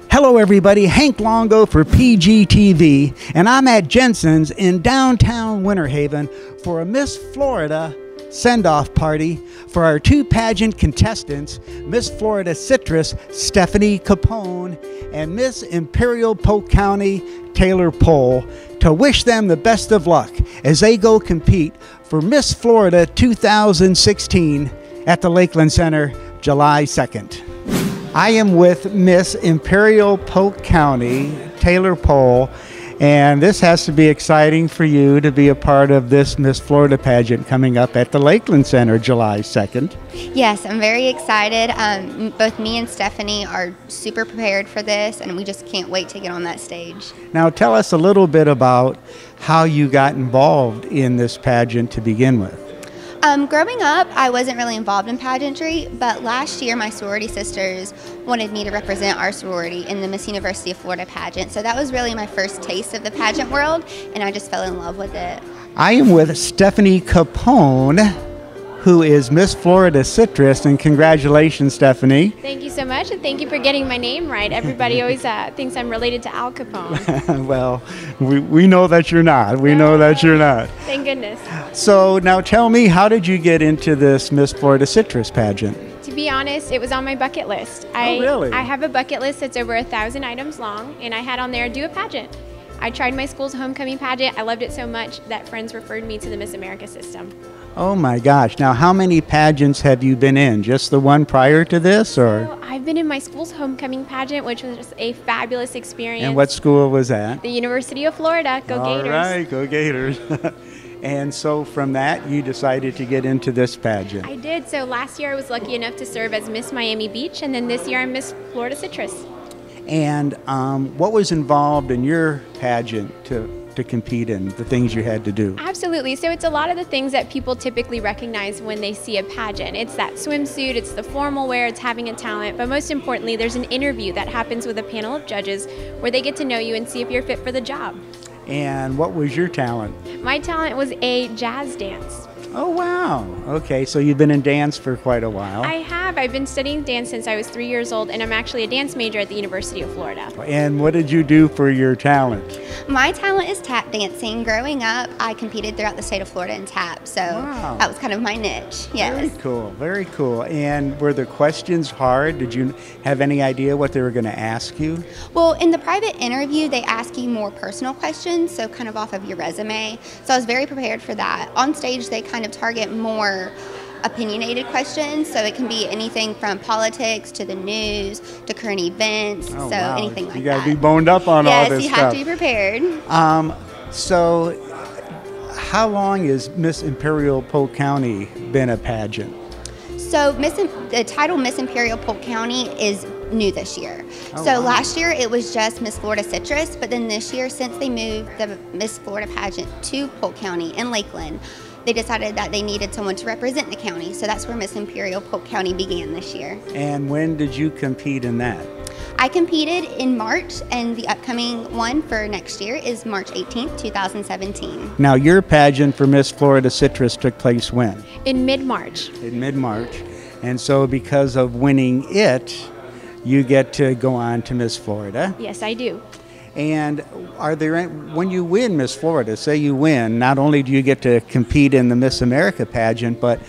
Hello everybody, Hank Longo for PGTV, and I'm at Jensen's in downtown Winter Haven for a Miss Florida send-off party for our two pageant contestants, Miss Florida Citrus, Stephanie Capone, and Miss Imperial Polk County, Taylor Pohl, to wish them the best of luck as they go compete for Miss Florida 2016 at the Lakeland Center, July 2nd. I am with Miss Imperial Polk County, Taylor Pohl, and this has to be exciting for you to be a part of this Miss Florida pageant coming up at the Lakeland Center July 2nd. Yes, I'm very excited. Both me and Stephanie are super prepared for this, and we just can't wait to get on that stage. Now tell us a little bit about how you got involved in this pageant to begin with. Growing up, I wasn't really involved in pageantry, but last year my sorority sisters wanted me to represent our sorority in the Miss University of Florida pageant. So that was really my first taste of the pageant world, and I just fell in love with it. I am with Stephanie Capone, who is Miss Florida Citrus, and congratulations, Stephanie. Thank you so much, and thank you for getting my name right. Everybody always thinks I'm related to Al Capone. Well, we know that you're not. We know that you're not. Thank goodness. So now tell me, how did you get into this Miss Florida Citrus pageant? To be honest, it was on my bucket list. Oh, really? I have a bucket list that's over 1,000 items long, and I had on there, do a pageant. I tried my school's homecoming pageant. I loved it so much that friends referred me to the Miss America system. Oh my gosh. Now, how many pageants have you been in? Just the one prior to this, or? So I've been in my school's homecoming pageant, which was just a fabulous experience. And what school was that? The University of Florida. Go Gators. All right, go Gators. And so from that, you decided to get into this pageant. I did. So last year I was lucky enough to serve as Miss Miami Beach, and then this year I'm Miss Florida Citrus. And what was involved in your pageant to compete in, the things you had to do? Absolutely. So it's a lot of the things that people typically recognize when they see a pageant. It's that swimsuit, it's the formal wear, it's having a talent, but most importantly, there's an interview that happens with a panel of judges where they get to know you and see if you're fit for the job. And what was your talent? My talent was a jazz dance. Oh, wow. Okay, so you've been in dance for quite a while. I have. I've been studying dance since I was 3 years old, and I'm actually a dance major at the University of Florida. And what did you do for your talent? My talent is tap dancing. Growing up, I competed throughout the state of Florida in tap, so wow. That was kind of my niche. Yes. Very cool, very cool. And were the questions hard? Did you have any idea what they were going to ask you? Well, in the private interview, they ask you more personal questions, so kind of off of your resume. So I was very prepared for that. On stage, they kind of target more opinionated questions, so it can be anything from politics to the news to current events, oh, so wow. anything like that. You got to be boned up on all this stuff. Yes, you have to be prepared. So how long has Miss Imperial Polk County been a pageant? So the title Miss Imperial Polk County is new this year. Oh, so wow. last year it was just Miss Florida Citrus, but then this year, since they moved the Miss Florida pageant to Polk County in Lakeland, they decided that they needed someone to represent the county. So that's where Miss Imperial Polk County began this year. And when did you compete in that? I competed in March, and the upcoming one for next year is March 18th, 2017. Now, your pageant for Miss Florida Citrus took place when? In mid-March. In mid-March. And so because of winning it, you get to go on to Miss Florida. Yes, I do. And are there, when you win Miss Florida, say you win, not only do you get to compete in the Miss America pageant, but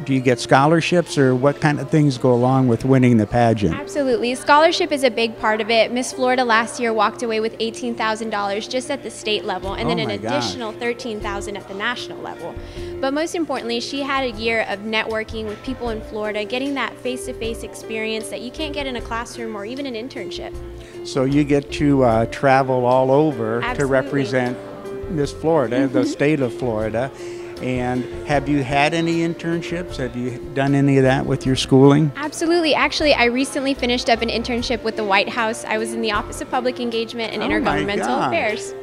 do you get scholarships, or what kind of things go along with winning the pageant? Absolutely. Scholarship is a big part of it. Miss Florida last year walked away with $18,000 just at the state level, and then an additional $13,000 at the national level. But most importantly, she had a year of networking with people in Florida, getting that face-to-face experience that you can't get in a classroom or even an internship. So you get to travel all over Absolutely. to represent Miss Florida, the state of Florida. And have you had any internships? Have you done any of that with your schooling? Absolutely. Actually, I recently finished up an internship with the White House. I was in the Office of Public Engagement and Intergovernmental Affairs.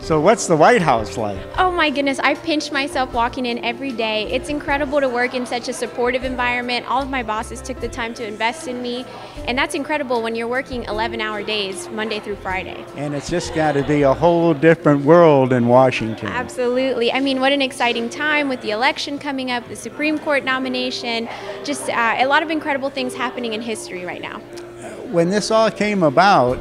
So what's the White House like? Oh my goodness, I pinch myself walking in every day. It's incredible to work in such a supportive environment. All of my bosses took the time to invest in me, and that's incredible when you're working 11-hour days, Monday through Friday. And it's just got to be a whole different world in Washington. Absolutely. I mean, what an exciting time with the election coming up, the Supreme Court nomination, just a lot of incredible things happening in history right now. When this all came about,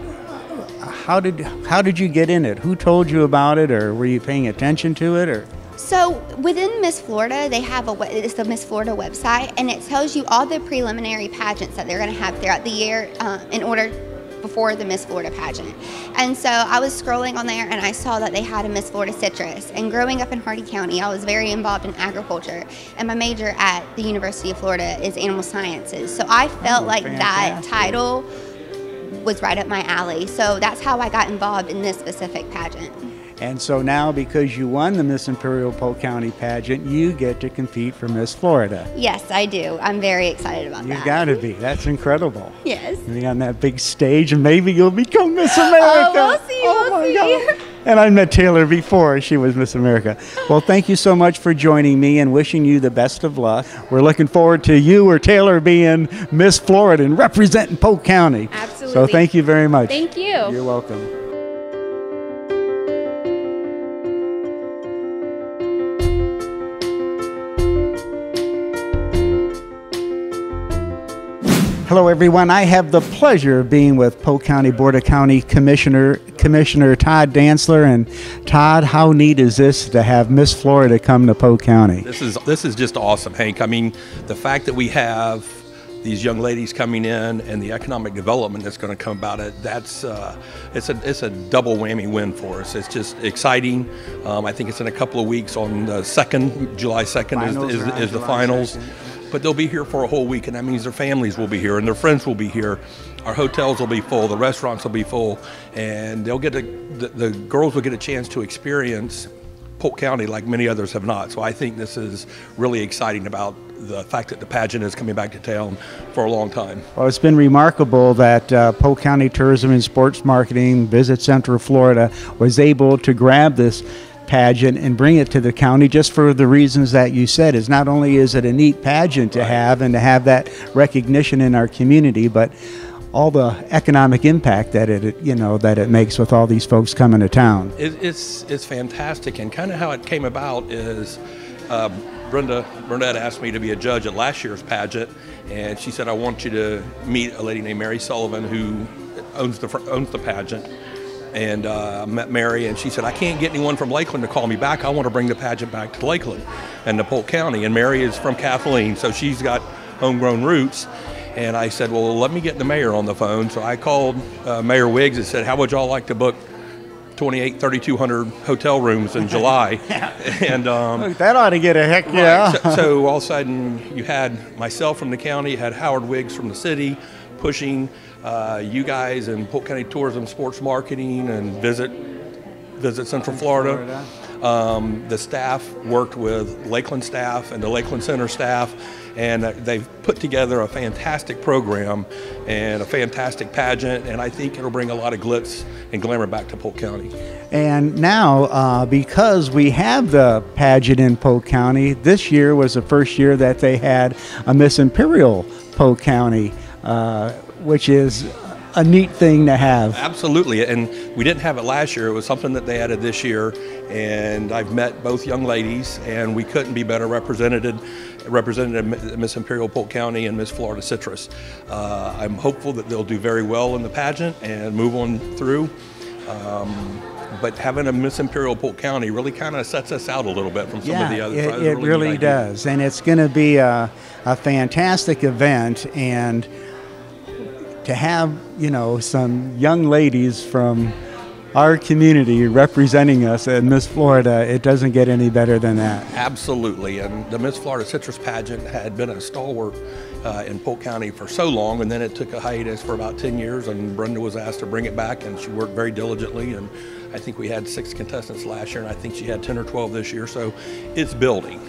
how did you get in it? Who told you about it, or were you paying attention to it, or? So within Miss Florida, they have it's the Miss Florida website, and it tells you all the preliminary pageants that they're going to have throughout the year before the Miss Florida pageant. And so I was scrolling on there and I saw that they had a Miss Florida Citrus. And growing up in Hardee County, I was very involved in agriculture, and my major at the University of Florida is animal sciences. So I felt like that title was right up my alley. So that's how I got involved in this specific pageant. And so now, because you won the Miss Imperial Polk County pageant, you get to compete for Miss Florida. Yes, I do. I'm very excited about that. You got to be. That's incredible. Yes. Being on that big stage, and maybe you'll become Miss America. Oh, we'll see. We'll see. God. And I met Taylor before she was Miss America. Well, thank you so much for joining me and wishing you the best of luck. We're looking forward to you or Taylor being Miss Florida and representing Polk County. Absolutely. So thank you very much. Thank you. You're welcome. Hello, everyone. I have the pleasure of being with Polk County Board of County Commissioner Tod Dansler. And Todd, how neat is this to have Miss Florida come to Polk County? This is just awesome, Hank. I mean, the fact that we have these young ladies coming in and the economic development that's going to come about it, it's a double whammy win for us. It's just exciting. I think it's in a couple of weeks on the 2nd, July 2nd is the finals. 2nd. But they'll be here for a whole week, and that means their families will be here and their friends will be here. Our hotels will be full, the restaurants will be full, and they'll get the girls will get a chance to experience Polk County like many others have not. So I think this is really exciting about the fact that the pageant is coming back to town for a long time. Well, it's been remarkable that Polk County Tourism and Sports Marketing, Visit Central Florida, was able to grab this pageant and bring it to the county just for the reasons that you said. Is not only is it a neat pageant to have and to have that recognition in our community, but all the economic impact that it makes with all these folks coming to town. It's fantastic, and kind of how it came about is Brenda had asked me to be a judge at last year's pageant, and she said, I want you to meet a lady named Mary Sullivan who owns the pageant. And I met Mary, and she said, I can't get anyone from Lakeland to call me back. I want to bring the pageant back to Lakeland and to Polk County. And Mary is from Kathleen, so she's got homegrown roots. And I said, well, let me get the mayor on the phone. So I called Mayor Wiggs and said, how would y'all like to book 3,200 hotel rooms in July? And that ought to get a heck yeah. Right. So all of a sudden, you had myself from the county, you had Howard Wiggs from the city pushing you guys and Polk County Tourism, Sports Marketing, and Visit Central Florida. The staff worked with Lakeland staff and the Lakeland Center staff, and they've put together a fantastic program and a fantastic pageant, and I think it'll bring a lot of glitz and glamour back to Polk County. And now, because we have the pageant in Polk County, this year was the first year that they had a Miss Imperial Polk County, which is a neat thing to have. Absolutely, and we didn't have it last year. It was something that they added this year, and I've met both young ladies, and we couldn't be better represented Miss Imperial Polk County and Miss Florida Citrus. I'm hopeful that they'll do very well in the pageant and move on through. But having a Miss Imperial Polk County really kind of sets us out a little bit from some of the other. It really does, and it's going to be a fantastic event, and to have, some young ladies from our community representing us at Miss Florida, it doesn't get any better than that. Absolutely, and the Miss Florida Citrus pageant had been a stalwart in Polk County for so long, and then it took a hiatus for about 10 years, and Brenda was asked to bring it back, and she worked very diligently, and I think we had 6 contestants last year, and I think she had 10 or 12 this year, so it's building.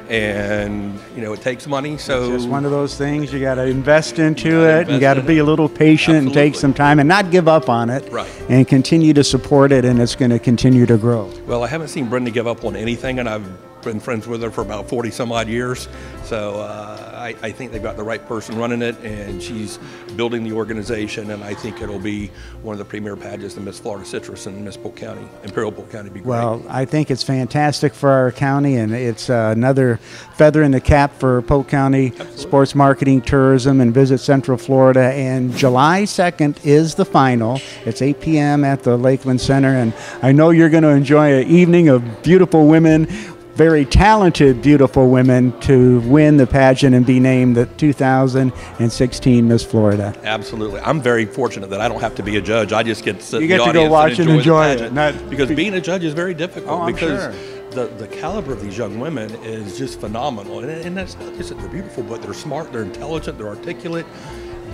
And you know, it takes money, so it's just one of those things. You got to invest into it. You got to be a little patient and take some time and not give up on it. Right. And continue to support it, and it's going to continue to grow. Well, I haven't seen Brenda give up on anything, and I've been friends with her for about 40 some odd years. So I think they've got the right person running it, and she's building the organization, and I think it'll be one of the premier pageants in Miss Florida Citrus and Miss Polk County, Imperial Polk County. Be great. Well, I think it's fantastic for our county, and it's another feather in the cap for Polk County Absolutely. Sports Marketing, Tourism, and Visit Central Florida. And July 2nd is the final. It's 8 p.m. at the Lakeland Center, and I know you're going to enjoy an evening of beautiful women, very talented, beautiful women, to win the pageant and be named the 2016 Miss Florida. Absolutely. I'm very fortunate that I don't have to be a judge. I just get to sit You in get the to audience go watch and enjoy the pageant. Because being a judge is very difficult. Oh, I'm because sure. the caliber of these young women is just phenomenal. And that's not just that they're beautiful, but they're smart, they're intelligent, they're articulate.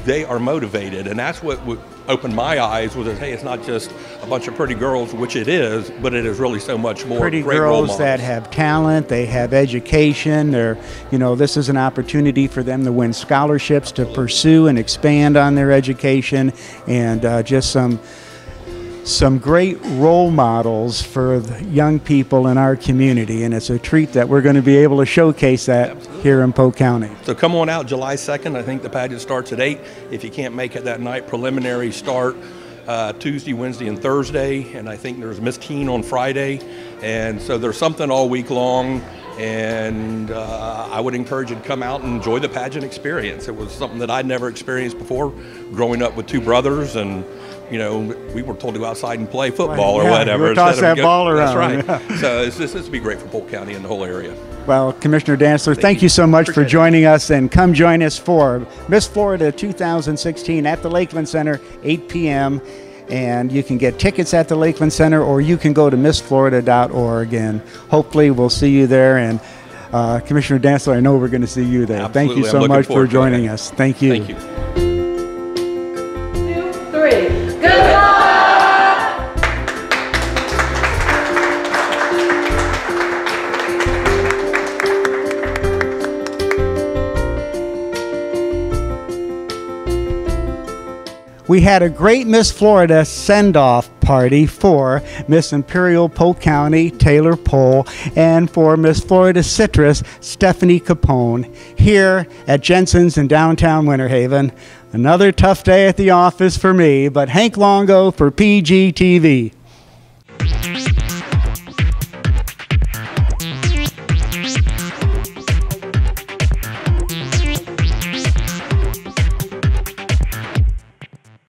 They are motivated, and that's what opened my eyes was that, hey, it's not just a bunch of pretty girls, which it is, but it is really so much more. Pretty great role girls models that have talent, they have education. They're, you know, this is an opportunity for them to win scholarships, to pursue and expand on their education, and just some great role models for the young people in our community, and it's a treat that we're going to be able to showcase that Absolutely. Here in Polk County. So come on out July 2nd. I think the pageant starts at 8. If you can't make it that night, preliminary start Tuesday, Wednesday, and Thursday, and I think there's Miss Teen on Friday, and so there's something all week long. And I would encourage you to come out and enjoy the pageant experience. It was something that I'd never experienced before, growing up with 2 brothers, and you know, we were told to go outside and play football or whatever. Toss that ball around. That's right. Yeah. So this would be great for Polk County and the whole area. Well, Commissioner Dantzler, thank you so much for joining us, and come join us for Miss Florida 2016 at the Lakeland Center, 8 p.m. And you can get tickets at the Lakeland Center, or you can go to missflorida.org, and hopefully we'll see you there. And Commissioner Dantzler, I know we're going to see you there. Absolutely. Thank you so much for joining us. Thank you. Thank you. 2, 3. Good luck! We had a great Miss Florida send-off party for Miss Imperial Polk County, Taylor Pohl, and for Miss Florida Citrus, Stephanie Capone, here at Jensen's in downtown Winter Haven. Another tough day at the office for me, but Hank Longo for PGTV.